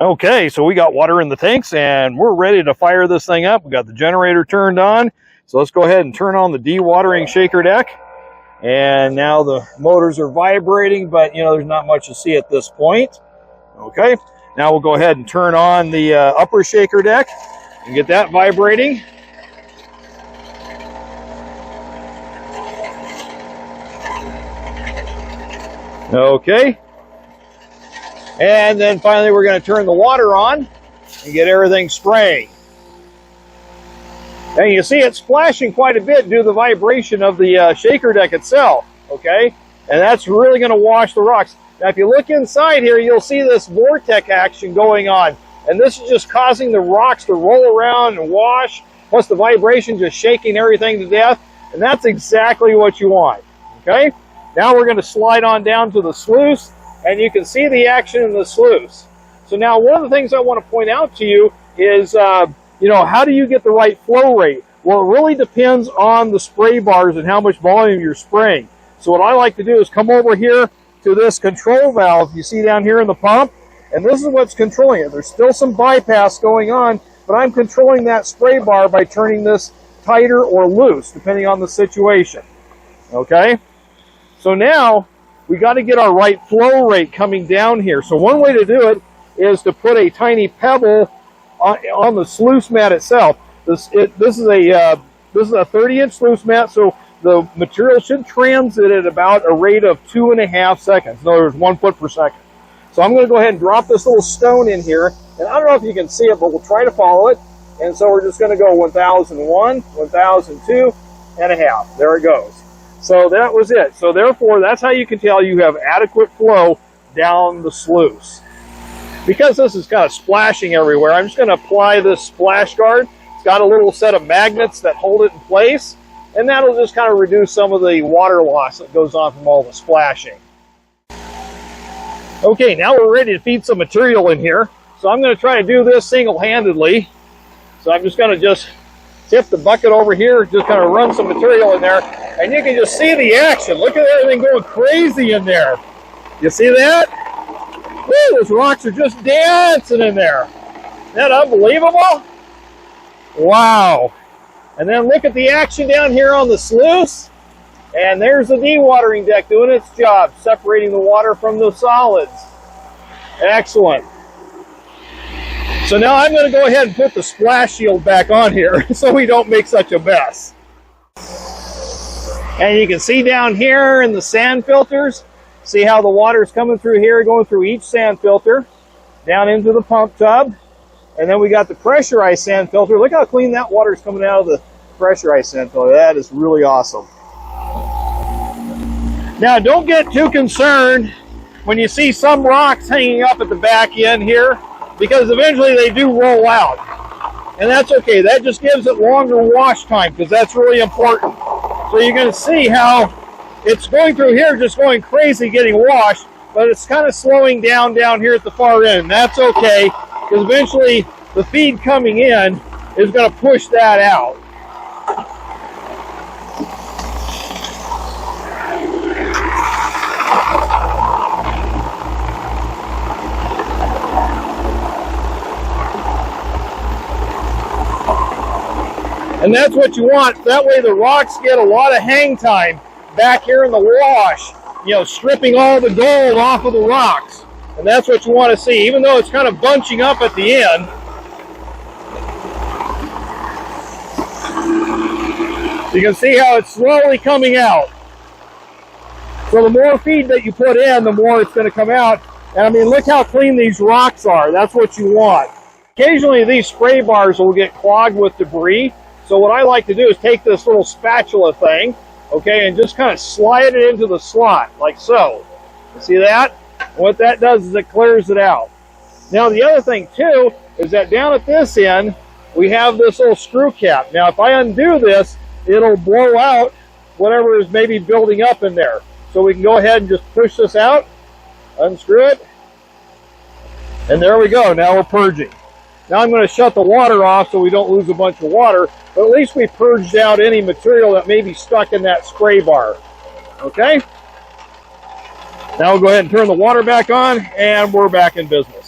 Okay, so we got water in the tanks and we're ready to fire this thing up. We got the generator turned on. So let's go ahead and turn on the dewatering shaker deck. And now the motors are vibrating, but you know, there's not much to see at this point. Okay, now we'll go ahead and turn on the upper shaker deck and get that vibrating. Okay. And then finally we're going to turn the water on and get everything spraying. And you see it's splashing quite a bit due to the vibration of the shaker deck itself, okay? And that's really going to wash the rocks. Now if you look inside here, you'll see this vortex action going on. And this is just causing the rocks to roll around and wash, plus the vibration just shaking everything to death. And that's exactly what you want, okay? Now we're going to slide on down to the sluice. And you can see the action in the sluice. So now one of the things I want to point out to you is, you know, how do you get the right flow rate? Well, it really depends on the spray bars and how much volume you're spraying. So what I like to do is come over here to this control valve you see down here in the pump. And this is what's controlling it. There's still some bypass going on, but I'm controlling that spray bar by turning this tighter or loose, depending on the situation. Okay? So now, we got to get our right flow rate coming down here. So one way to do it is to put a tiny pebble on the sluice mat itself. This is a 30-inch sluice mat, so the material should transit at about a rate of 2.5 seconds. In other words, 1 foot per second. So I'm going to go ahead and drop this little stone in here, and I don't know if you can see it, but we'll try to follow it. And so we're just going to go 1001, 1002 and a half. There it goes. So that was it. So therefore, that's how you can tell you have adequate flow down the sluice. Because this is kind of splashing everywhere, I'm just going to apply this splash guard. It's got a little set of magnets that hold it in place, and that'll just kind of reduce some of the water loss that goes on from all the splashing. Okay, now we're ready to feed some material in here. So I'm going to try to do this single-handedly. So I'm just going to just tip the bucket over here, just kind of run some material in there, and you can just see the action. Look at everything going crazy in there. You see that? Woo, those rocks are just dancing in there. Isn't that unbelievable? Wow. And then look at the action down here on the sluice. And there's the dewatering deck doing its job, separating the water from the solids. Excellent. So now I'm going to go ahead and put the splash shield back on here so we don't make such a mess. And you can see down here in the sand filters, see how the water is coming through here, going through each sand filter, down into the pump tub. And then we got the pressurized sand filter. Look how clean that water is coming out of the pressurized sand filter. That is really awesome. Now don't get too concerned when you see some rocks hanging up at the back end here, because eventually they do roll out. And that's okay. That just gives it longer wash time, because that's really important. So you're going to see how it's going through here, just going crazy getting washed, but it's kind of slowing down here at the far end. That's okay, because eventually the feed coming in is going to push that out. And that's what you want. That way the rocks get a lot of hang time back here in the wash, you know, stripping all the gold off of the rocks. And that's what you want to see, even though it's kind of bunching up at the end. You can see how it's slowly coming out. So the more feed that you put in, the more it's going to come out. And I mean, look how clean these rocks are. That's what you want. Occasionally these spray bars will get clogged with debris. So what I like to do is take this little spatula thing, okay, and just kind of slide it into the slot, like so. You see that? And what that does is it clears it out. Now the other thing too is that down at this end, we have this little screw cap. Now if I undo this, it'll blow out whatever is maybe building up in there. So we can go ahead and just push this out, unscrew it, and there we go. Now we're purging. Now I'm going to shut the water off so we don't lose a bunch of water, but at least we purged out any material that may be stuck in that spray bar. Okay? Now we'll go ahead and turn the water back on, and we're back in business.